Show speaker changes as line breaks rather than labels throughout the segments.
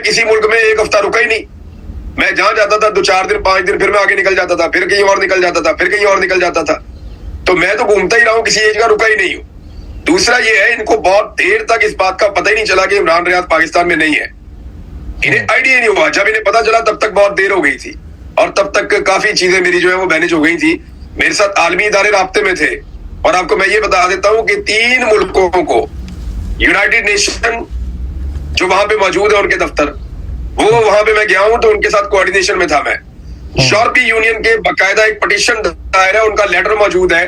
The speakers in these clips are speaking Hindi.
किसी मुल्क में एक हफ्ता रुका ही नहीं। मैं जहां जाता था 2-4 दिन 5 दिन, फिर मैं आगे निकल जाता था, फिर कहीं और निकल जाता था, फिर कहीं और निकल जाता था। तो मैं तो घूमता ही रहा हूं, किसी एज का रुका ही नहीं हूं। दूसरा ये है, इनको बहुत देर तक इस बात का पता ही नहीं चला कि इमरान रियाज पाकिस्तान में नहीं है। इन्हें आइडिया नहीं हुआ। जब इन्हें पता चला तब तक बहुत देर हो गई थी, और तब तक काफी चीजें मेरी जो है वो मैनेज हो गई थी। मेरे साथ आलमी इदारे राब्ते में थे। और आपको मैं ये बता देता हूं कि 3 मुल्कों को यूनाइटेड नेशन जो वहां पे मौजूद है, उनके दफ्तर, वो वहां पे मैं गया हूं तो उनके साथ कोऑर्डिनेशन में था मैं। यूरोपीय यूनियन के बाकायदा एक पटिशन दायर है, उनका लेटर मौजूद है,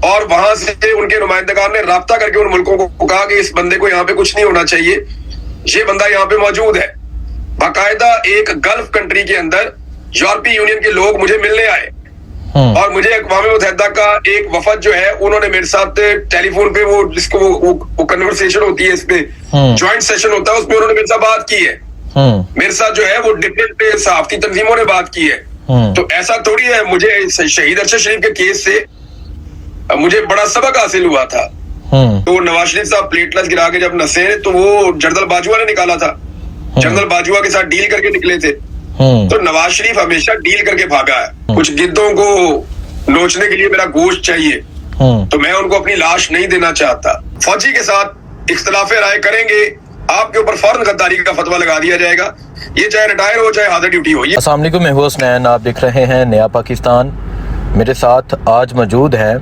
और वहां से उनके नुमाइंदगान ने राब्ता करके उन मुल्कों को कहा कि इस बंदे को यहाँ पे कुछ नहीं होना चाहिए, ये बंदा यहाँ पे मौजूद है। बाकायदा एक गल्फ कंट्री के अंदर यूरोपीय यूनियन के लोग मुझे मिलने आए, और मुझे अक़वाम मुत्तहिदा का एक वफद जो है, उन्होंने मेरे साथ टेलीफोन पे वो जिसको वो कन्वर्सेशन होती है, इस पे ज्वाइंट सेशन होता है, उसमें उन्होंने मेरे साथ बात की है। मेरे साथ जो है वो डिफरेंट सहाफती तंजीमों ने बात की है। तो ऐसा थोड़ी है, मुझे शहीद अरशद शरीफ के केस से मुझे बड़ा सबक हासिल हुआ था। तो नवाज शरीफ साहब प्लेटलेस गिरा के जब नसे, तो वो जनरल बाजवा ने निकाला था, जनरल बाजवा के साथ डील करके निकले थे। तो नवाज शरीफ हमेशा डील करके भागा है। कुछ गिद्धों को नोचने के लिए मेरा गोश्त चाहिए, तो मैं उनको अपनी लाश नहीं देना चाहता। फौजी के साथ इख्तिलाफ राय करेंगे, आपके ऊपर फौरन गद्दारी का फतवा लगा दिया जाएगा, ये चाहे रिटायर हो चाहे हाजिर ड्यूटी हो।
अस्सलाम वालेकुम, मैं हूं हसनैन, आप देख रहे हैं नया पाकिस्तान। मेरे साथ आज मौजूद हैं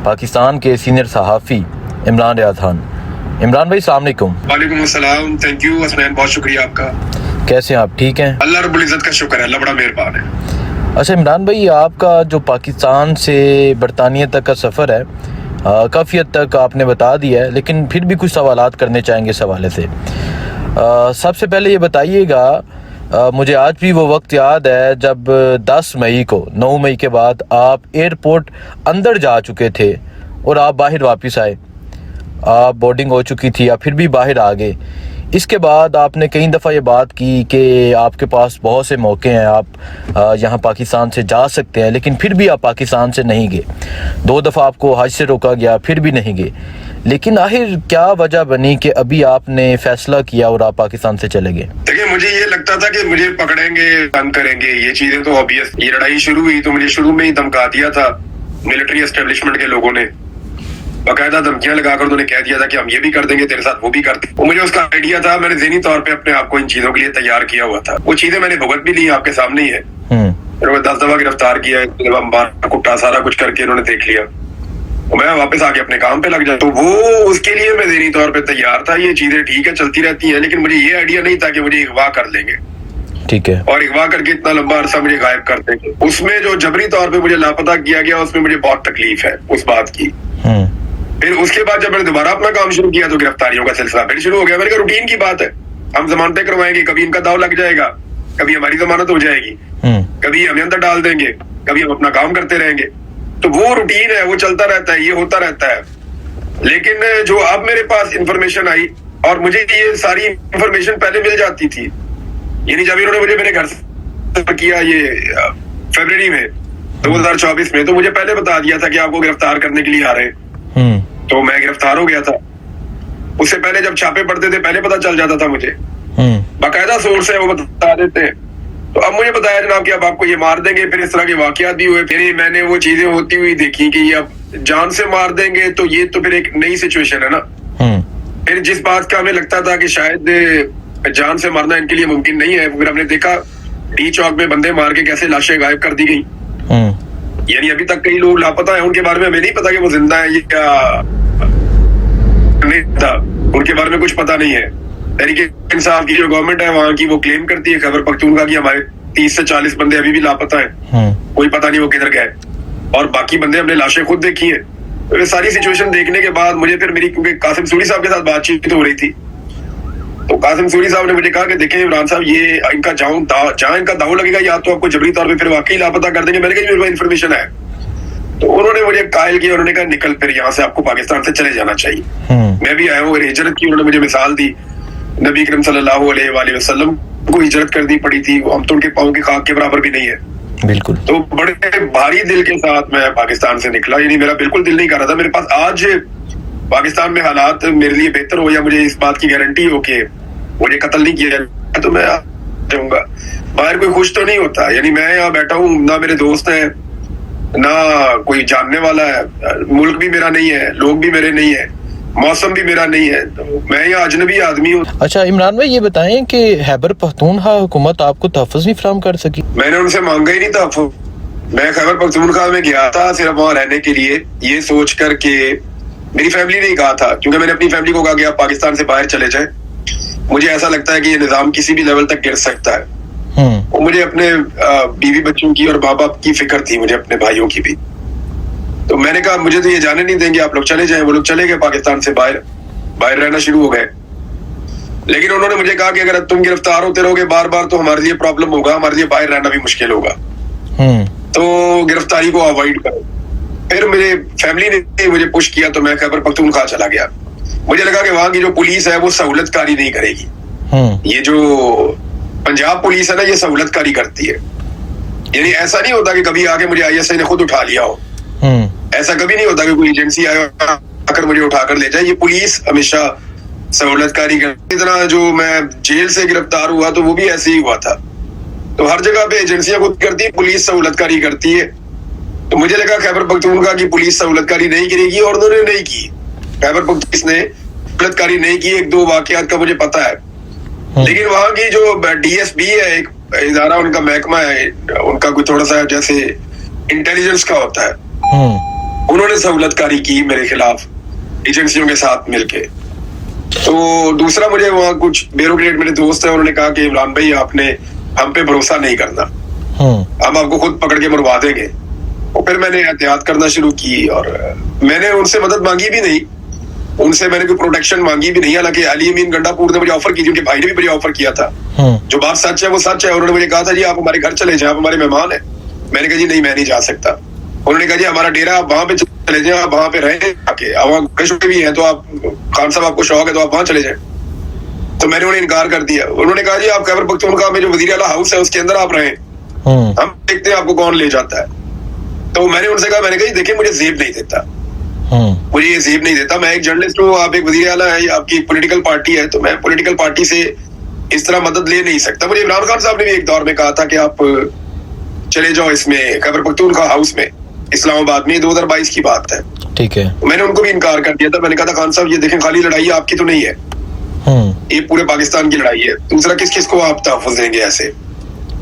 पाकिस्तान के सीनियर सहाफ़ी इमरान रियाज खान। इमरान भाई अस्सलाम वालेकुम।
वालेकुम अस्सलाम, थैंक यू हसनैन, बहुत शुक्रिया आपका।
कैसे हैं आप? ठीक हैं?
अल्लाह रब्बुल इज़्ज़त का शुक्र है, अल्लाह बड़ा मेहरबान है।
अच्छा इमरान भाई, आपका जो पाकिस्तान से बरतानिया तक का सफ़र है, काफ़ी हद तक आपने बता दिया है, लेकिन फिर भी कुछ सवालात करने चाहेंगे इस हवाले से। सबसे पहले ये बताइएगा, मुझे आज भी वो वक्त याद है जब 10 मई को, 9 मई के बाद आप एयरपोर्ट अंदर जा चुके थे और आप बाहर वापस आए। आप बोर्डिंग हो चुकी थी, आप फिर भी बाहर आ गए। इसके बाद आपने कई दफ़ा ये बात की कि आपके पास बहुत से मौके हैं, आप यहाँ पाकिस्तान से जा सकते हैं, लेकिन फिर भी आप पाकिस्तान से नहीं गए। 2 दफ़ा आपको हज से रोका गया, फिर भी नहीं गए। लेकिन आखिर क्या वजह बनी कि अभी आपने फैसला किया और आप पाकिस्तान से चले गए?
देखिए, मुझे ये लगता था कि मुझे पकड़ेंगे, तंग करेंगे, ये चीजें तो ऑब्वियस। ये लड़ाई शुरू हुई तो मुझे शुरू में ही धमका दिया था मिलिट्री एस्टेब्लिशमेंट के लोगों ने, बाकायदा धमकियां लगाकर उन्होंने कह दिया था कि हम ये भी कर देंगे तेरे साथ, वो भी कर देंगे। वो मुझे उसका आइडिया था, मैंने ज़हनी तौर पे अपने आप को इन चीजों के लिए तैयार किया हुआ था। वो चीजें मैंने भुगत भी ली, आपके सामने ही है। इन्होंने 10 दफा गिरफ्तार किया, कुट्टा सारा कुछ करके इन्होंने देख लिया, तो मैं वापस आके अपने काम पे लग जाता। तो वो उसके लिए मैं ज़हनी तौर पे तैयार था। ये चीजें ठीक है, चलती रहती है, लेकिन मुझे ये आइडिया नहीं था कि मुझे अगवा कर लेंगे,
ठीक है, और
अगवा करके इतना लंबा अरसा मुझे गायब कर देंगे। उसमें जो जबरी तौर पे मुझे लापता किया गया, उसमें मुझे बहुत तकलीफ है उस बात की। फिर उसके बाद जब मैंने दोबारा अपना काम शुरू किया तो गिरफ्तारियों का सिलसिला फिर शुरू हो गया। मैंने कहा रूटीन की बात है, हम जमानतें करवाएंगे, कभी इनका दाव लग जाएगा, कभी हमारी जमानत हो जाएगी, कभी हमें अंदर डाल देंगे, कभी हम अपना काम करते रहेंगे। तो वो रूटीन है, वो चलता रहता है, ये होता रहता है। लेकिन जो अब मेरे पास इंफॉर्मेशन आई, और मुझे ये सारी इंफॉर्मेशन पहले मिल जाती थी, यानी जब इन्होंने मुझे मेरे घर से किया ये फरवरी में 2024 में, तो मुझे पहले बता दिया था कि आपको गिरफ्तार करने के लिए आ रहे हैं। तो मैं गिरफ्तार हो गया था। उससे पहले जब छापे पड़ते थे पहले पता चल जाता था मुझे, बाकायदा सोर्स है वो बता देते हैं। तो अब मुझे बताया जनाब कि अब आपको ये मार देंगे। फिर इस तरह के वाकयात भी हुए, फिर मैंने वो चीजें होती हुई देखी कि ये अब जान से मार देंगे, तो ये तो फिर एक नई सिचुएशन है ना। फिर जिस बात का हमें लगता था कि शायद जान से मारना इनके लिए मुमकिन नहीं है, फिर हमने देखा डी चौक में बंदे मार के कैसे लाशें गायब कर दी गई। यानी अभी तक कई लोग लापता है, उनके बारे में हमें नहीं पता कि वो जिंदा है या नहीं था, उनके बारे में कुछ पता नहीं है। तहरीक इंसाफ की जो गवर्नमेंट है वहाँ की, वो क्लेम करती है खैबर पख्तूनख्वा की हमारे 30 से 40 बंदे अभी भी लापता है, कोई पता नहीं वो किधर गए, और बाकी बंदे हमने लाशें खुद देखी है। तो ये सारी सिचुएशन देखने के बाद मुझे फिर मेरी, क्योंकि कासिम सूरी साहब के साथ बातचीत हो रही थी, तो कासिम सूरी साहब ने मुझे कहा कि देखें इमरान साहब, ये इनका जहाँ इनका दाव लगेगा, या तो आपको जबरी तौर पे फिर वाकई लापता कर देंगे। मैंने कहा मेरे पास इन्फॉर्मेशन है। तो उन्होंने मुझे कायल किया, उन्होंने कहा निकल, फिर यहाँ से आपको पाकिस्तान से चले जाना चाहिए। मैं भी आया हूँ, हिजरत की उन्होंने मुझे मिसाल दी, नबी करीम सल्लल्लाहु अलैहि वसल्लम को हिजरत कर दी पड़ी थी, हम तो उनके पाँव के खाक के बराबर भी नहीं है। बिल्कुल। तो बड़े भारी दिल के साथ मैं पाकिस्तान से निकला, यानी मेरा बिल्कुल दिल नहीं कर रहा था। मेरे पास आज पाकिस्तान में हालात मेरे लिए बेहतर हो, या मुझे इस बात की गारंटी हो कि मुझे कत्ल नहीं किया तो मैं जाऊंगा। बाहर कोई खुश तो नहीं होता, यानी मैं यहाँ बैठा हूँ, ना मेरे दोस्त हैं, ना कोई जानने वाला है, मुल्क भी मेरा नहीं है, लोग भी मेरे नहीं है, मौसम भी मेरा नहीं है, तो मैं यहाँ अजनबी आदमी हूँ।
अच्छा इमरान भाई, ये बताएं कि खैबर पख्तूनख्वा हुकूमत आपको तहफ़्फ़ुज़ नहीं फराहम कर सकी?
मैंने उनसे मांगा ही नहीं तहफ़्फ़ुज़। मैं खैबर पख्तूनख्वा में गया था सिर्फ वहां रहने के लिए, ये सोच कर के मेरी फैमिली ने कहा था, क्योंकि मैंने अपनी फैमिली को कहा कि आप पाकिस्तान से बाहर चले जाएं, मुझे ऐसा लगता है कि ये निजाम किसी भी लेवल तक गिर सकता है। और मुझे अपने बीवी बच्चों की और माँ बाप की फिक्र थी, मुझे अपने भाइयों की भी। तो मैंने कहा मुझे तो ये जाने नहीं देंगे, आप लोग चले जाएं। वो लोग चले गए पाकिस्तान से बाहर रहना शुरू हो गए। लेकिन उन्होंने मुझे कहा कि अगर तुम गिरफ्तार होते रहोगे बार बार तो हमारे लिए प्रॉब्लम होगा, हमारे लिए बाहर रहना भी मुश्किल होगा, तो गिरफ्तारी को अवॉइड करो। फिर मेरे फैमिली ने मुझे पुश किया तो मैं खैबर पख्तूनख्वा चला गया। मुझे लगा कि वहां की जो पुलिस है वो सहूलतकारी नहीं करेगी। ये जो पंजाब पुलिस है ना, ये सहूलतकारी करती है। यानी ऐसा नहीं होता कि कभी आके मुझे ISI ने खुद उठा लिया हो, ऐसा कभी नहीं होता कि कोई एजेंसी आकर मुझे उठाकर ले जाए। ये पुलिस हमेशा सहूलतकारी करती। इतना जो मैं जेल से गिरफ्तार हुआ तो वो भी ऐसे ही हुआ था। तो हर जगह पे एजेंसियां खुद करती है, पुलिस सहूलतकारी करती है। तो मुझे लगा खैबर पख्तूनख्वा की पुलिस सहूलतकारी नहीं करेगी, और उन्होंने नहीं की। खैबर पख्तूनख्वा ने सहूलतकारी नहीं की। एक दो वाकयात का मुझे पता है, लेकिन वहां की जो DSB है, एक इदारा, उनका महकमा है, उनका कोई थोड़ा सा जैसे इंटेलिजेंस का होता है, उन्होंने सहूलतकारी की मेरे खिलाफ एजेंसियों के साथ मिलके। तो दूसरा, मुझे वहाँ कुछ ब्यूरोक्रेट मेरे दोस्त हैं, उन्होंने कहा कि इमरान भाई आपने हम पे भरोसा नहीं करना, हम आपको खुद पकड़ के मरवा देंगे। और फिर मैंने एहतियात करना शुरू की, और मैंने उनसे मदद मांगी भी नहीं, उनसे मैंने कोई प्रोटेक्शन मांगी भी नहीं। हालांकि अली अमीन गंडापुर ने मुझे ऑफर की थी, उनके भाई ने भी मुझे ऑफर किया था। जो बात सच है वो सच है। उन्होंने मुझे कहा था जी आप हमारे घर चले जाए, आप हमारे मेहमान हैं। मैंने कहा जी नहीं, मैं नहीं जा सकता। उन्होंने कहा जी हमारा डेरा, आप वहां पे चले जाए, आप वहां पे रहें आके, वहां भी है तो आप, खान साहब आपको शौक है तो आप वहां चले जाए। तो मैंने उन्हें इनकार कर दिया। उन्होंने कहा जी आप खैबर पख्तूनख्वा में जो वजीर आला हाउस है उसके अंदर आप रहें, हम देखते हैं आपको कौन ले जाता है। तो मैंने उनसे कहा, मैंने कहा देखिए मुझे जेब नहीं देता, मुझे ये जेब नहीं देता। मैं एक जर्नलिस्ट हूँ, आप एक वजीर आला है, आपकी एक पॉलिटिकल पार्टी है, तो मैं पॉलिटिकल पार्टी से इस तरह मदद ले नहीं सकता। मुझे इमरान खान साहब ने भी एक दौर में कहा था कि आप चले जाओ इसमें खैबर पख्तूनख्वा हाउस में, इस्लामाबाद में, 2022 की बात है। ठीक है। मैंने उनको भी इनकार कर दिया था। मैंने कहा था खान साहब ये देखें, खाली लड़ाई आपकी तो नहीं है, ये पूरे पाकिस्तान की लड़ाई है, दूसरा किस किस को आप तहफ़्फ़ुज़ देंगे ऐसे।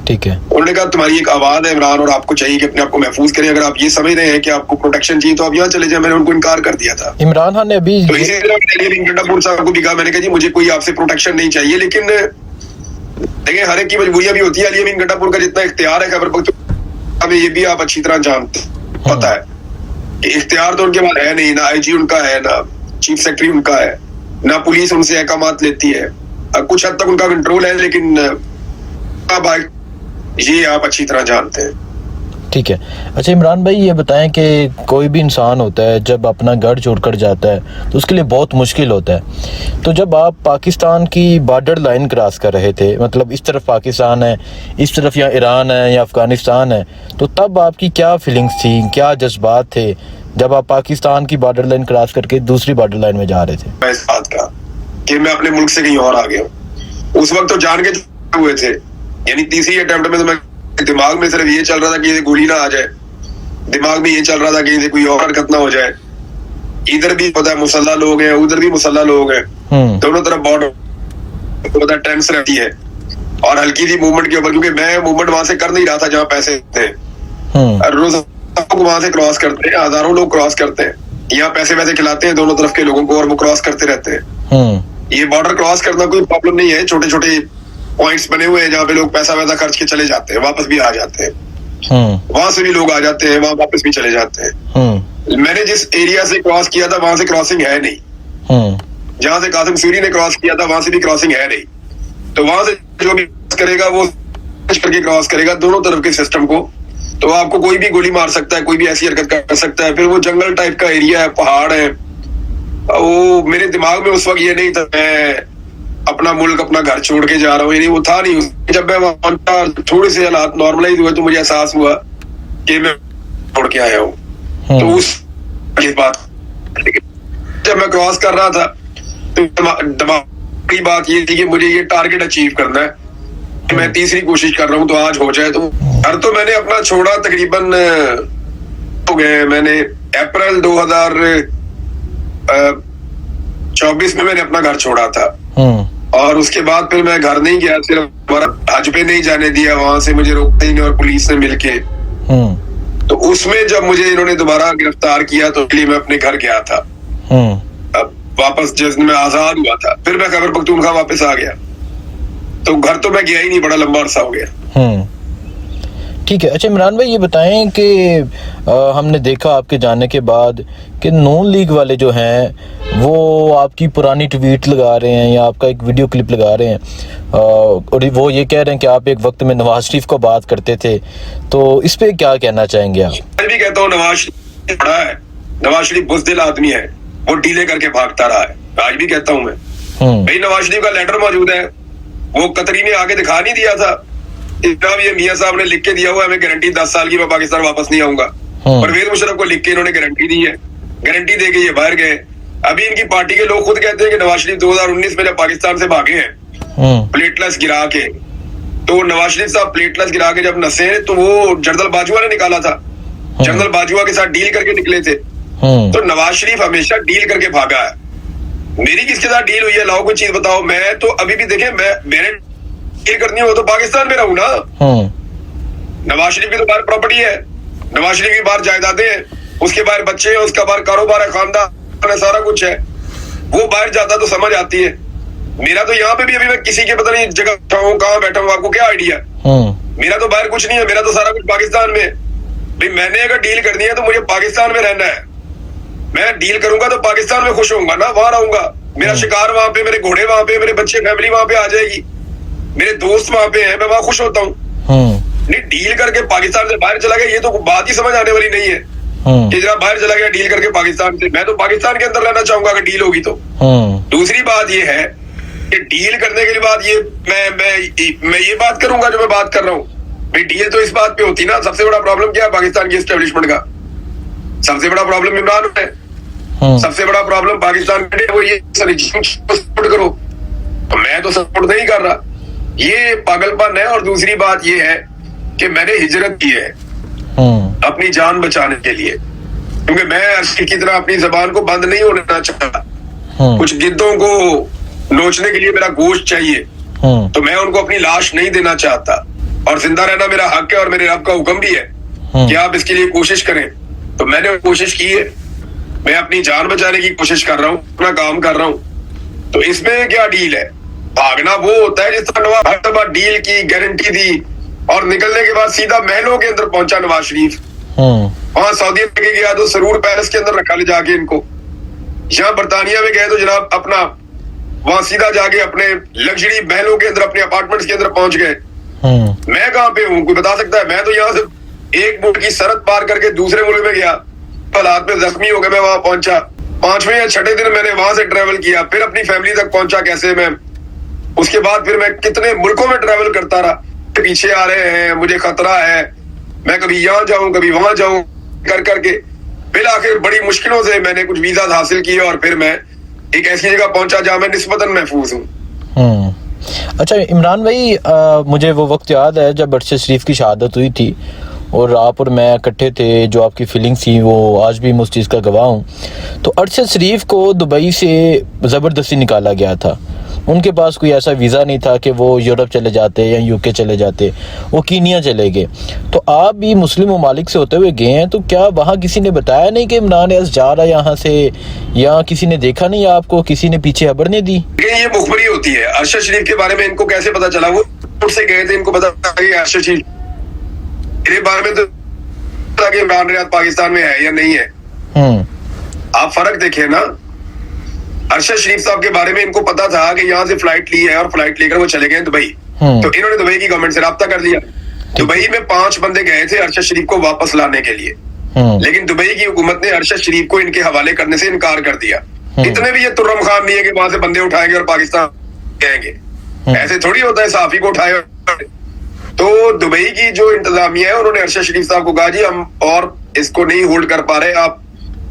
ठीक है। उन्होंने कहा तुम्हारी एक आवाज है इमरान, और आपको चाहिए कि अपने आप को महफूज करें, अगर आप ये समझ रहे हैं कि आपको प्रोटेक्शन चाहिए तो आप यहाँ चले जाए। मैंने उनको इनकार कर दिया था। इमरान खान ने अभी तो इसी तरह गंडापुर साहब को भी कहा, मैंने कहा जी मुझे कोई आपसे प्रोटेक्शन नहीं चाहिए, लेकिन देखिए हर एक की मजबूरियां भी होती है। अली अमीन गंडापुर का जितना इख्तियार है खैबर पख्तूनख्वा में, ये भी आप अच्छी तरह जानते, पता है कि इख्तियार तो उनके पास है नहीं, ना IG उनका है, ना चीफ सेक्रेटरी उनका है, ना पुलिस उनसे अहकामात लेती है। कुछ हद तक उनका कंट्रोल है, लेकिन ये आप अच्छी तरह जानते हैं। ठीक है। अच्छा इमरान भाई, ये बताएं कि कोई भी इंसान होता है जब अपना घर छोड़कर जाता है तो उसके लिए बहुत मुश्किल होता है। तो जब आप पाकिस्तान की बॉर्डर लाइन क्रॉस कर रहे थे, मतलब इस तरफ पाकिस्तान है, इस तरफ या ईरान है या अफ़गानिस्तान है, तो तब आपकी क्या फीलिंग्स थी, क्या जज्बात थे जब आप पाकिस्तान की बॉर्डर लाइन क्रॉस करके दूसरी बॉर्डर लाइन में जा रहे थे? इस बात का कि मैं अपने मुल्क से कहीं और आ गया हूँ। उस वक्त तो जान के हुए थे, यानी तीसरी अटेम्प्ट में तो मैं दिमाग में सिर्फ ये चल रहा था कि गोली ना आ जाए, दिमाग में ये चल रहा था कि कोई और हरकत ना हो जाए। इधर भी पता है मुसल्ला लोग हैं, उधर भी मुसल्ला लोग हैं, दोनों तरफ बॉर्डर पता टेंस रहती है, और हल्की सी मूवमेंट के ऊपर, क्योंकि मैं मूवमेंट वहां से कर नहीं रहा था जहाँ पैसे थे, रोज वहां से क्रॉस करते हैं, हजारों लोग क्रॉस करते हैं, यहाँ पैसे वैसे खिलाते हैं दोनों तरफ के लोगों को, और वो क्रॉस करते रहते हैं। ये बॉर्डर क्रॉस करना कोई प्रॉब्लम नहीं है, छोटे छोटे पॉइंट्स बने हुए हैं जहाँ पे लोग पैसा वैसा खर्च के चले जाते हैं, वापस भी आ जाते हैं, वहां से भी लोग आ जाते हैं, वहां वापस भी चले जाते हैं। मैंने जिस एरिया से क्रॉस किया था वहां से क्रॉसिंग है नहीं, जहां से कासिम सूरी ने क्रॉस किया था वहां से भी क्रॉसिंग है नहीं। तो वहां से जो भी करेगा वो करके क्रॉस करेगा दोनों तरफ के सिस्टम को, तो आपको कोई भी गोली मार सकता है, कोई भी ऐसी हरकत कर सकता है। फिर वो जंगल टाइप का एरिया है, पहाड़ है, वो मेरे दिमाग में उस वक्त ये नहीं था मैं अपना मुल्क अपना घर छोड़ के जा रहा हूँ, यानी वो था नहीं। जब मैं वहां थोड़े से हालात नॉर्मलाइज हुए तो मुझे एहसास हुआ कि मैं छोड़ के आया हूँ। तो उस बात जब मैं क्रॉस कर रहा था तो दिमाग की बात ये थी कि मुझे ये टारगेट अचीव करना है मैं तीसरी कोशिश कर रहा हूँ, तो आज हो जाए। तो घर तो मैंने अपना छोड़ा तकरीबन हो गए, मैंने अप्रैल 2024 में मैंने अपना घर छोड़ा था। और उसके बाद फिर मैं घर नहीं गया, सिर्फ हज पे नहीं जाने दिया, वहां से मुझे रोकते ही नहीं और पुलिस ने मिलके। तो उसमें जब मुझे इन्होंने दोबारा गिरफ्तार किया तो इसलिए मैं अपने घर गया था। अब वापस जिस दिन मैं आजाद हुआ था, फिर मैं खैबर पख्तूनख्वा वापस आ गया। तो घर तो मैं गया ही नहीं, बड़ा लंबा अरसा हो गया।
ठीक है। अच्छा इमरान भाई, ये बताएं कि हमने देखा आपके जाने के बाद कि नून लीग वाले जो हैं वो आपकी पुरानी ट्वीट लगा रहे हैं या आपका एक वीडियो क्लिप लगा रहे हैं, और वो ये कह रहे हैं कि आप एक वक्त में नवाज शरीफ को बात करते थे। तो इस पे क्या कहना चाहेंगे आप?
मैं भी कहता हूँ नवाज शरीफ बड़ा है, नवाज शरीफ बुज़दिल आदमी है, वो डीले करके भागता रहा है। आज भी कहता हूँ मैं, भाई नवाज शरीफ का लेटर मौजूद है, वो कतरी ने आगे दिखा नहीं दिया था। इतना भी मियां साहब ने लिख के दिया हुआ है, मैं गारंटी 10 साल की मैं पाकिस्तान वापस नहीं आऊंगा। परवेज मुशर्रफ को लिख के इन्होंने गारंटी दी है, गारंटी दे के ये बाहर गए। अभी इनकी पार्टी के लोग खुद कहते हैं कि नवाज शरीफ 2019 में जब पाकिस्तान से भागे हैं प्लेटलेस गिरा के, तो नवाज शरीफ साहब प्लेटलेस गिरा के जब नसे तो वो जनरल बाजवा ने निकाला था, जनरल बाजवा के साथ डील करके निकले थे। तो नवाज शरीफ हमेशा डील करके भागा है। मेरी किसके साथ डील हुई है, लाओ कोई चीज बताओ। मैं तो अभी भी देखे, मैंने डील करनी हो तो पाकिस्तान में रहूं ना। नवाज शरीफ की तो बाहर प्रॉपर्टी है, नवाज शरीफ की बाहर जायदादें हैं, उसके बाहर बच्चे हैं, उसका बाहर कारोबार है, खानदान है, सारा कुछ है। वो बाहर जाता तो समझ आती है। मेरा तो यहाँ पे भी अभी मैं किसी के पता नहीं जगह बैठा हूँ, कहाँ बैठा हूँ, आपको क्या आइडिया? मेरा तो बाहर कुछ नहीं है, मेरा तो सारा कुछ पाकिस्तान में। भाई मैंने अगर डील करनी है तो मुझे पाकिस्तान में रहना है। मैं डील करूंगा तो पाकिस्तान में खुश होऊंगा ना, वहां रहूंगा। मेरा शिकार वहां पे, मेरे घोड़े वहां पे, मेरे बच्चे, फैमिली वहां पे आ जाएगी, मेरे दोस्त वहां पे हैं, मैं वहां खुश होता हूँ। नहीं डील करके पाकिस्तान से बाहर चला गया, ये तो बात ही समझ आने वाली नहीं है कि जरा बाहर चला गया डील करके पाकिस्तान से। मैं तो पाकिस्तान के अंदर रहना चाहूंगा अगर डील होगी तो। दूसरी बात ये है कि डील करने के बाद ये मैं ये बात करूंगा जो मैं बात कर रहा हूँ। भाई डील तो इस बात पे होती ना, सबसे बड़ा प्रॉब्लम क्या है पाकिस्तान की एस्टेब्लिशमेंट का? सबसे बड़ा प्रॉब्लम इमरान है, सबसे बड़ा प्रॉब्लम पाकिस्तान का वो ये सपोर्ट करो। तो मैं तो सपोर्ट नहीं कर रहा, ये पागलपन है। और दूसरी बात ये है कि मैंने हिजरत की है अपनी जान बचाने के लिए, क्योंकि मैं अर्शी की तरह अपनी जबान को बंद नहीं होने देना चाहता। कुछ गिद्धों को नोचने के लिए मेरा गोश्त चाहिए, तो मैं उनको अपनी लाश नहीं देना चाहता। और जिंदा रहना मेरा हक है और मेरे रब का हुक्म भी है कि आप इसके लिए कोशिश करें। तो मैंने कोशिश की है, मैं अपनी जान बचाने की कोशिश कर रहा हूँ, अपना काम कर रहा हूँ। तो इसमें क्या डील है? भागना वो होता है जिस तरह नवाज हर दफा डील की, गारंटी दी और निकलने के बाद सीधा महलों के अंदर पहुंचा नवाज शरीफ। वहां सऊदी लेके गया तो सरूर पैलेस के अंदर रखा ले जाके इनको। यहाँ बरतानिया में गए तो जनाब अपना वहां सीधा जाके अपने लग्जरी महलों के अंदर, अपने अपार्टमेंट्स के अंदर पहुंच गए। मैं कहाँ पे हूँ कोई बता सकता है? मैं तो यहाँ से एक मुल्क की सरहद पार करके दूसरे मुल्क में गया, हालात में जख्मी हो गए, मैं वहां पहुंचा। 5वें या 6ठे दिन मैंने वहां से ट्रेवल किया, फिर अपनी फैमिली तक पहुंचा कैसे मैं। उसके बाद फिर मैं कितने मुल्कों में ट्रेवल करता रहा, पीछे आ रहे हैं, मुझे खतरा है, मैं कभी यहाँ जाऊं कभी वहां जाऊं कर करके फिर आखिर बड़ी मुश्किलों से मैंने कुछ वीजा हासिल किए और फिर मैं एक ऐसी जगह पहुंचा जहां मैं निस्बतन महफूज हूँ।
अच्छा इमरान भाई, मुझे वो वक्त याद है जब अरशद शरीफ की शहादत हुई थी और आप और मैं इकट्ठे थे। जो आपकी फीलिंग्स थी वो आज भी मैं उस चीज़ का गवाह हूँ। तो अरशद शरीफ को दुबई से ज़बरदस्ती निकाला गया था। उनके पास कोई ऐसा वीज़ा नहीं था कि वो यूरोप चले जाते या यूके चले जाते, वो कीनिया चले गए। तो आप भी मुस्लिम ममालिक से होते हुए गए हैं, तो क्या वहाँ किसी ने बताया नहीं कि इमरान अयाज जा रहा है यहाँ से, या किसी ने देखा नहीं आपको, किसी ने पीछे खबर नहीं दी?
ये मुखबरी होती है। अरशद शरीफ के बारे में इनको कैसे पता चला? वो से गए थे, इनको पता अरशद शरीफ मेरे बारे में तो कि इमरान अयाज पाकिस्तान में है या नहीं है। आप फर्क देखें ना, अरशद शरीफ साहब के बारे में इनको पता था कि यहाँ से फ्लाइट ली है और फ्लाइट लेकर वो चले गए दुबई। तो इन्होंने दुबई की गवर्नमेंट से राब्ता कर लिया। दुबई में 5 बंदे गए थे अरशद शरीफ को वापस लाने के लिए, लेकिन दुबई की हुकूमत ने अरशद शरीफ को इनके हवाले करने से इनकार कर दिया। इतने भी ये तुर्रम खान नहीं है कि वहां से बंदे उठाएंगे और पाकिस्तान जाएंगे, ऐसे थोड़ी होता है साफी को उठाए। तो दुबई की जो इंतजामिया है उन्होंने अरशद शरीफ साहब को कहा जी हम और इसको नहीं होल्ड कर पा रहे आप,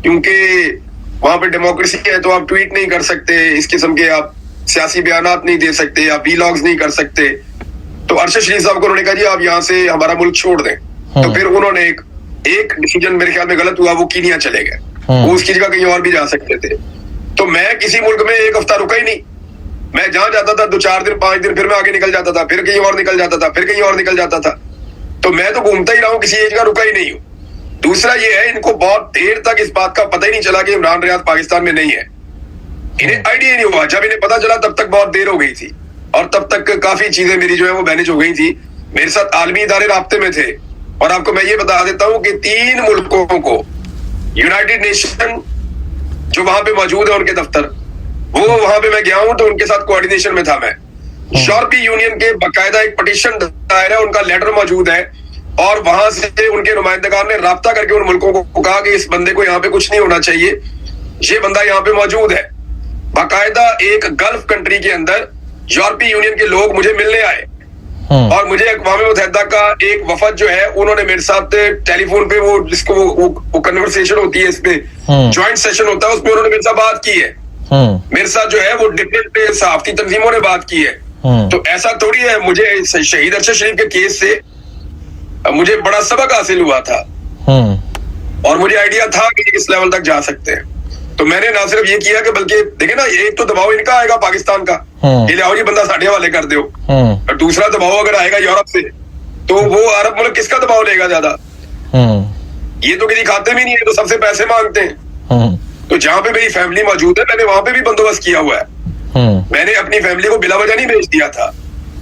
क्योंकि वहां पे डेमोक्रेसी है तो आप ट्वीट नहीं कर सकते, इस किस्म के आप सियासी बयानात नहीं दे सकते, आप वीलॉग्स नहीं कर सकते। तो अरशद शरीफ साहब को उन्होंने कहा जी आप यहाँ से हमारा मुल्क छोड़ दें। तो फिर उन्होंने एक डिसीजन मेरे ख्याल में गलत हुआ, वो कीनिया चले गए, वो उसकी जगह कहीं और भी जा सकते थे। तो मैं किसी मुल्क में एक हफ्ता रुका ही नहीं, मैं जहां जाता था 2-4 दिन 5 दिन, फिर मैं आगे निकल जाता था, फिर कहीं और निकल जाता था, फिर कहीं और निकल जाता था। तो मैं तो घूमता ही रहा हूं, किसी एक जगह रुका ही नहीं हूं। दूसरा ये है, इनको बहुत देर तक इस बात का पता ही नहीं चला कि इमरान रियाज पाकिस्तान में नहीं है। इन्हें आइडिया नहीं हुआ, जब इन्हें पता चला तब तक बहुत देर हो गई थी, और तब तक काफी चीजें मेरी जो है वो मैनेज हो गई थी। मेरे साथ आलमी इदारे राब्ते में थे, और आपको मैं ये बता देता हूं कि 3 मुल्कों को यूनाइटेड नेशन जो वहां पे मौजूद है उनके दफ्तर, वो वहां पे मैं गया हूं तो उनके साथ कोऑर्डिनेशन में था मैं। यूरोपीय यूनियन के बाकायदा एक पटिशन दायर है, उनका लेटर मौजूद है, और वहां से उनके नुमाइंदगान ने राब्ता करके उन मुल्कों को कहा कि इस बंदे को यहाँ पे कुछ नहीं होना चाहिए, ये बंदा यहाँ पे मौजूद है। बाकायदा एक गल्फ कंट्री के अंदर यूरोपीय यूनियन के लोग मुझे मिलने आए, और मुझे अक़वाम मुत्तहिदा का एक वफद जो है उन्होंने मेरे साथ टेलीफोन पे वो जिसको वो कन्वर्सेशन होती है, इसमें ज्वाइंट सेशन होता है, उसमें उन्होंने मेरे साथ बात की है। मेरे साथ जो है वो डिफरेंट सहाफती तंजीमों ने बात की है। तो ऐसा थोड़ी है, मुझे शहीद अरशद शरीफ के केस से मुझे बड़ा सबक हासिल हुआ था, और मुझे आइडिया था कि इस लेवल तक जा सकते हैं। तो मैंने ना सिर्फ ये किया कि बल्कि देखे ना, एक तो दबाव इनका आएगा पाकिस्तान का कि ले आओ ये बंदा साढ़े हवाले कर दो, और दूसरा दबाव अगर आएगा यूरोप से, तो वो अरब मुल्क किसका दबाव लेगा ज्यादा? ये तो किसी खाते में नहीं है, तो सबसे पैसे मांगते हैं। तो जहाँ पे मेरी फैमिली मौजूद है, मैंने वहां पे भी बंदोबस्त किया हुआ है। मैंने अपनी फैमिली को बिला वजह नहीं भेज दिया था,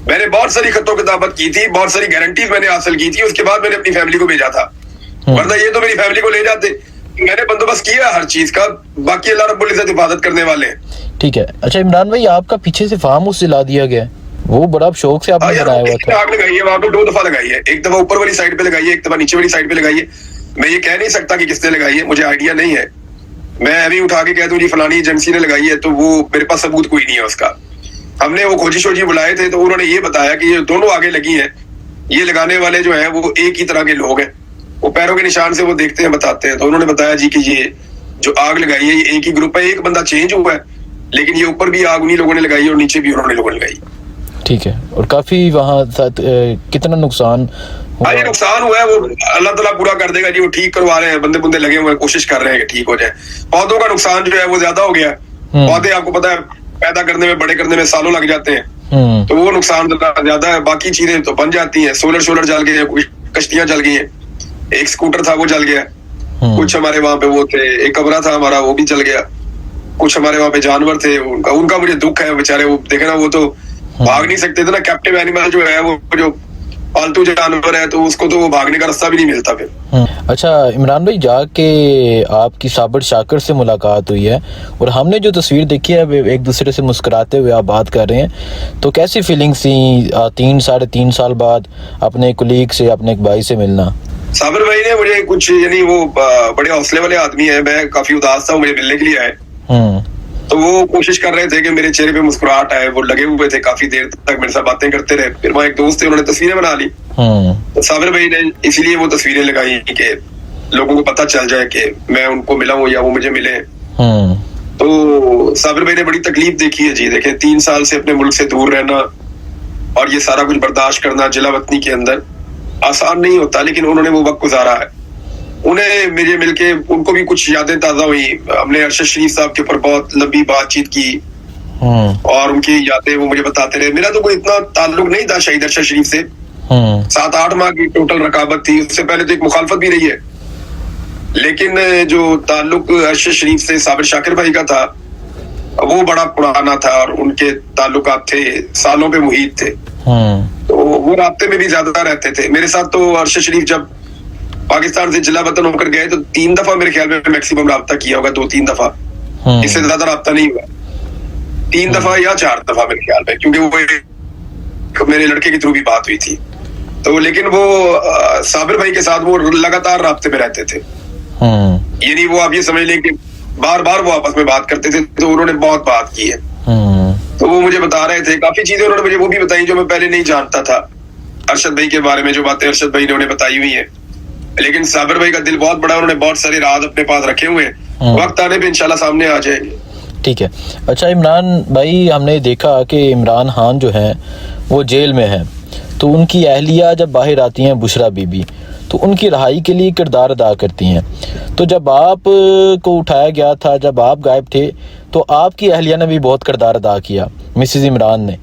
मैंने बहुत सारी खतों किताबत की थी, बहुत सारी गारंटीज मैंने हासिल की थी, उसके बाद मैंने अपनी फैमिली को भेजा था, वरना ये तो मेरी फैमिली को ले जाते। मैंने बंदोबस्त किया हर चीज का, बाकी अल्लाह रब्बुल इज्जत हिफाजत करने वाले हैं।
ठीक है। अच्छा इमरान भाई, आपका पीछे से फार्म हाउस जला दिया गया, वो बड़ा शौक से आपने बनाया हुआ था।
आग लगाई है वहां पे, 2 दफा लगाई है, एक दफा ऊपर वाली साइड पे लगाई है, एक दफा नीचे वाली साइड पे लगाई है। मैं ये कह नहीं सकता कि किसने लगाई है, मुझे आइडिया नहीं है। मैं अभी उठा के कह दूं जी फलानी एजेंसी ने लगाई है, तो वो मेरे पास सबूत कोई नहीं है उसका। हमने वो खोजी शोजी बुलाए थे, तो उन्होंने ये बताया कि ये दोनों आगे लगी हैं, ये लगाने वाले जो है वो एक ही तरह के लोग हैं, वो पैरों के निशान से वो देखते हैं, बताते हैं। तो उन्होंने बताया जी कि ये जो आग लगाई है ये एक ही ग्रुप है, एक बंदा चेंज हुआ है, लेकिन ये ऊपर भी आग उन्हीं लोगों ने लगाई है और नीचे भी उन्होंने लोगों ने लगाई।
ठीक है। और काफी वहाँ कितना नुकसान हुआ?
ये नुकसान हुआ है वो अल्लाह ताला पूरा कर देगा जी, वो ठीक करवा रहे हैं, बंदे बुंदे लगे हुए हैं, कोशिश कर रहे हैं कि ठीक हो जाए। पौधों का नुकसान जो है वो ज्यादा हो गया, पौधे आपको पता है पैदा करने में, बड़े करने में सालों लग जाते हैं, तो वो नुकसान ज्यादा है। बाकी चीजें तो बन जाती हैं, सोलर जल गए, कश्तियां जल गई हैं, एक स्कूटर था वो जल गया, कुछ हमारे वहां पे वो थे, एक कमरा था हमारा वो भी जल गया, कुछ हमारे वहां पे जानवर थे, उनका मुझे दुख है बेचारे, वो देखे ना, वो तो भाग नहीं सकते थे ना, कैप्टिव एनिमल जो है वो जो पालतू जानवर है, तो उसको तो वो भागने का रास्ता भी नहीं मिलता फिर।
अच्छा इमरान भाई, जाके आपकी साबिर शाकिर से मुलाकात हुई है, और हमने जो तस्वीर देखी है एक दूसरे से मुस्कुराते हुए आप बात कर रहे हैं, तो कैसी फीलिंग्स थी 3-3.5 साल बाद अपने कुलीग से, अपने एक भाई से मिलना?
साबिर भाई ने मुझे कुछ, यानी वो बड़े हौसले वाले आदमी है, मैं काफी उदास था, मुझे मिलने के लिए आए, तो वो कोशिश कर रहे थे कि मेरे चेहरे पे मुस्कुराहट आए, वो लगे हुए थे काफी देर तक मेरे साथ बातें करते रहे। फिर वहाँ एक दोस्त थे, उन्होंने तस्वीरें बना ली, तो साबिर भाई ने इसीलिए वो तस्वीरें लगाई कि लोगों को पता चल जाए कि मैं उनको मिला हूँ या वो मुझे मिले। तो साबिर भाई ने बड़ी तकलीफ देखी है जी। देखें 3 साल से अपने मुल्क से दूर रहना और ये सारा कुछ बर्दाश्त करना जिला वतनी के अंदर आसान नहीं होता, लेकिन उन्होंने वो वक्त गुजारा है। उन्हें मुझे मिलके उनको भी कुछ यादें ताजा हुई। हमने अरशद शरीफ साहब के ऊपर बहुत लंबी बातचीत की और उनकी यादें वो मुझे बताते रहे। मेरा तो कोई इतना ताल्लुक नहीं था शहीद अरशद शरीफ से, 7-8 माह की टोटल रकाबत थी, उससे पहले तो एक मुखालफत भी रही है, लेकिन जो ताल्लुक अरशद शरीफ से साबिर शाकिर भाई का था वो बड़ा पुराना था और उनके ताल्लुकात थे, सालों पे मुहीत थे, तो वो राब्ते में भी ज्यादा रहते थे मेरे साथ। तो अरशद शरीफ जब पाकिस्तान से जिला वतन होकर गए तो 3 दफा मेरे ख्याल में मैक्सिमम राब्ता किया होगा, 2-3 दफा, इससे ज्यादा राब्ता नहीं हुआ, 3 दफा या 4 दफा मेरे ख्याल में, क्योंकि वो मेरे लड़के के थ्रू भी बात हुई थी। तो लेकिन वो साबिर भाई के साथ वो लगातार राब्ते में रहते थे, यानी वो आप ये समझ लें कि बार बार वो आपस में बात करते थे, तो उन्होंने बहुत बात की है। तो वो मुझे बता रहे थे, काफी चीजें उन्होंने मुझे वो भी बताई जो मैं पहले नहीं जानता था अरशद भाई के बारे में, जो बातें अरशद भाई ने उन्हें बताई हुई है। लेकिन साबिर भाई का दिल बहुत बड़ा, उन्होंने बहुत सारे राज अपने पास रखे हुए हैं, वक्त आने पे इंशाल्लाह सामने आ जाएंगे।
ठीक है। अच्छा इमरान भाई, हमने देखा कि इमरान खान जो है वो जेल में है, तो उनकी अहलिया जब बाहर आती हैं बुशरा बीबी, तो उनकी रहाई के लिए किरदार अदा करती हैं। तो जब आप को उठाया गया था, जब आप गायब थे, तो आपकी अहलिया ने भी बहुत किरदार अदा किया, मिसेस इमरान ने।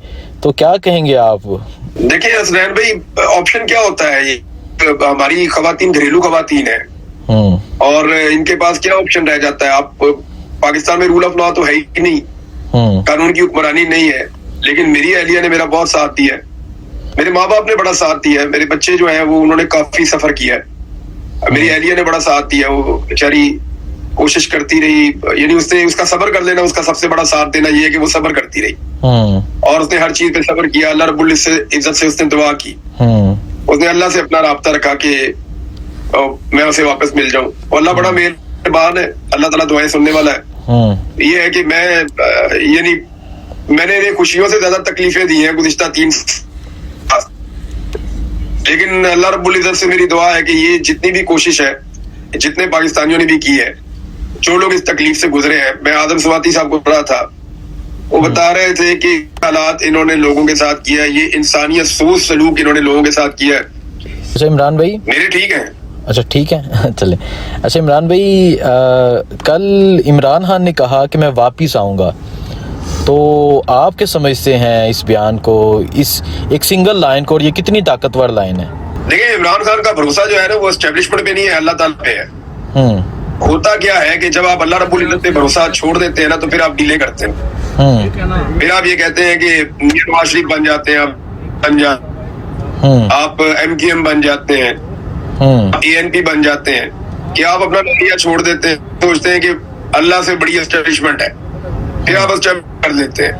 तो क्या कहेंगे आप?
देखिए हसनैन भाई, ऑप्शन क्या होता है, ये हमारी खवातीन घरेलू खवातीन है और इनके पास क्या ऑप्शन रह जाता है। आप पाकिस्तान में रूल ऑफ लॉ तो है ही नहीं, कानून की हुक्मरानी नहीं है, लेकिन मेरी अहलिया ने मेरा बहुत साथ दिया है, मेरे माँ बाप ने बड़ा साथ दिया है, मेरे बच्चे जो हैं वो उन्होंने काफी सफर किया है। मेरी अहलिया ने बड़ा साथ दिया, वो बेचारी कोशिश करती रही, यानी उसने उसका सब्र कर लेना, उसका सबसे बड़ा साथ देना ये है कि वो सब्र करती रही और उसने हर चीज पे सब्र किया। अल्लाह रब्बुल इज्जत से उसने दुआ की, उसने अल्लाह से अपना राब्ता रखा कि मैं उसे वापस मिल जाऊं, और अल्लाह बड़ा मेहरबान है, अल्लाह ताला दुआएं सुनने वाला है। ये है कि मैं यानी मैंने इन्हें खुशियों से ज्यादा तकलीफें दी हैं गुज़िश्ता 3 साल, लेकिन अल्लाह रब्बुल इज्जत से मेरी दुआ है कि ये जितनी भी कोशिश है, जितने पाकिस्तानियों ने भी की है, जो लोग इस तकलीफ से गुजरे हैं, मैं आदम स्वाति साहब को पढ़ा था, वो बता रहे थे कि हालात इन्होंने लोगों के साथ किया, ये इंसानियत सोच सलूक इन्होंने लोगों के साथ किया।
अच्छा इमरान भाई,
मेरे ठीक है।
अच्छा ठीक है चले। अच्छा इमरान भाई, कल इमरान खान ने कहा कि मैं वापिस आऊँगा, तो आप क्या समझते हैं इस बयान को, इस एक सिंगल लाइन को, और ये कितनी ताकतवर लाइन है?
देखिए इमरान खान का भरोसा जो है ना वो एस्टेब्लिशमेंट पे नहीं है, अल्लाह ताला पे है। होता क्या है कि जब आप अल्लाह रब्बुल इज्जत पे भरोसा छोड़ देते हैं ना, तो फिर आप डिले करते हैं, फिर आप ये कहते हैं कि नवाज शरीफ बन जाते हैं, आप MQM बन जाते हैं, ANP बन जाते हैं, कि आप अपना नजरिया छोड़ देते हैं, सोचते हैं कि अल्लाह से बड़ी एस्टेब्लिशमेंट है, फिर आप एस्टेब्लिश कर लेते हैं।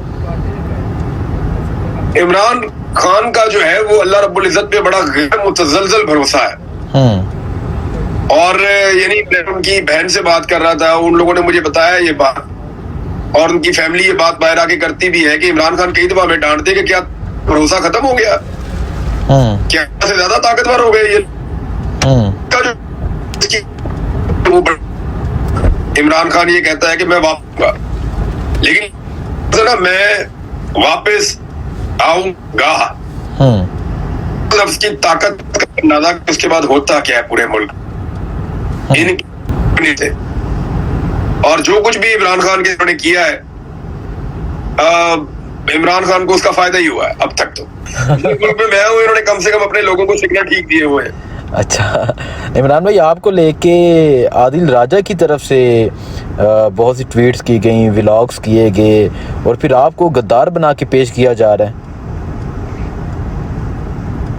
इमरान खान का जो है वो अल्लाह रब्बुल इज्जत पे बड़ा गैर मुतज़लज़ल भरोसा है। और यानी मैं उनकी बहन से बात कर रहा था, उन लोगों ने मुझे बताया ये बात, और उनकी फैमिली ये बात बाहर आके करती भी है कि इमरान खान कई दफा में डांटते कि क्या भरोसा खत्म हो गया, क्या से ज्यादा ताकतवर हो गए ये वो। इमरान खान ये कहता है कि मैं वापस, लेकिन ना मैं वापस आऊंगा, लफ्ज की ताकत का अंदाजा उसके बाद होता क्या है पूरे मुल्क थे। और जो कुछ भी इमरान खान के ने किया है, इमरान खान को उसका फायदा ही हुआ है अब तक। तो मुल्क में मैं हूँ, इन्होंने कम से कम अपने लोगों को सिग्नल ठीक दिए हुए हैं।
अच्छा इमरान भाई, आपको लेके आदिल राजा की तरफ से बहुत सी ट्वीट्स की गई, व्लॉग्स किए गए, और फिर आपको गद्दार बना के पेश किया जा रहा है।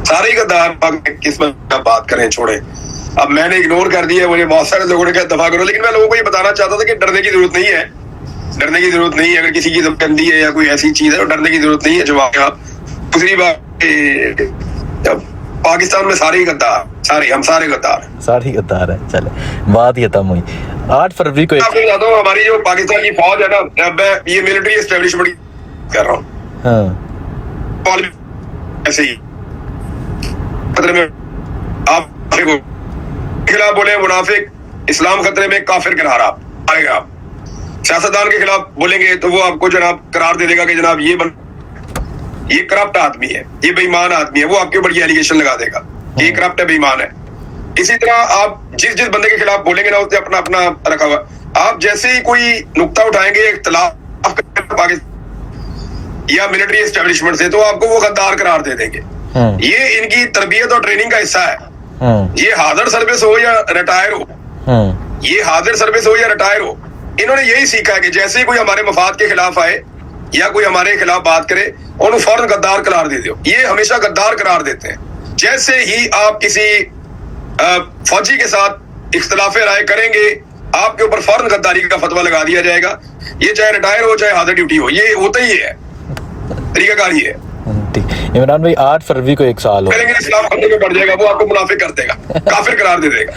सारे गद्दार किस्मत का बात करें छोड़े, अब मैंने इग्नोर कर दिया, मुझे बहुत सारे लोगों ने कहा दफा करो, लेकिन मैं लोगों को ये बताना चाहता था कि डरने की जरूरत नहीं है, डरने की जरूरत नहीं है। अगर किसी की गंदी है या कोई ऐसी चीज है तो डरने की जरूरत नहीं है। जवाब दूसरी बात, पाकिस्तान में सारे ही गद्दार, हम सारे गद्दार
है। चले बात ये तम हुई 8 फरवरी को।
आपको बताता हूँ, हमारी जो पाकिस्तान की फौज है ना, मैं ये मिलिट्री एस्टेब्लिशमेंट कर रहा हूँ, ऐसे ही खतरे में आप खिलाफ बोले मुनाफिक, इस्लाम खतरे में, काफिर करार आप आएगा। आप सियासतदान के खिलाफ बोलेंगे तो वो आपको जनाब करार दे देगा कि जनाब ये करप्ट आदमी है, ये बेईमान आदमी है, वो आपके ऊपर ये एलिगेशन लगा देगा कि ये करप्ट है, बेईमान है। इसी तरह आप जिस बंदे के खिलाफ बोलेंगे ना, उसने अपना अपना रखा हुआ, आप जैसे ही कोई नुक्ता उठाएंगे इख्तिलाफ या मिलिट्री एस्टेब्लिशमेंट से, तो आपको वो गद्दार करार दे देंगे। ये इनकी तरबियत और ट्रेनिंग का हिस्सा है। ये हाजिर सर्विस हो या रिटायर हो, ये हाजिर सर्विस हो या रिटायर हो, इन्होंने यही सीखा है कि जैसे ही कोई हमारे मफाद के खिलाफ आए या कोई हमारे खिलाफ बात करे, उन्हें फौरन गद्दार करार दे दो। ये हमेशा गद्दार करार देते हैं। जैसे ही आप किसी फौजी के साथ इख्तिलाफ राय करेंगे, आपके ऊपर फौरन गद्दारी का फतवा लगा दिया जाएगा। ये चाहे रिटायर हो चाहे हाजिर ड्यूटी हो, ये होता ही है, तरीकाकार ही है।
इमरान भाई 8 फरवरी को 1 साल हो,
इस्लाम खतरे में पड़ जाएगा, वो आपको मुनाफिक कर देगा, काफिर करार दे देगा।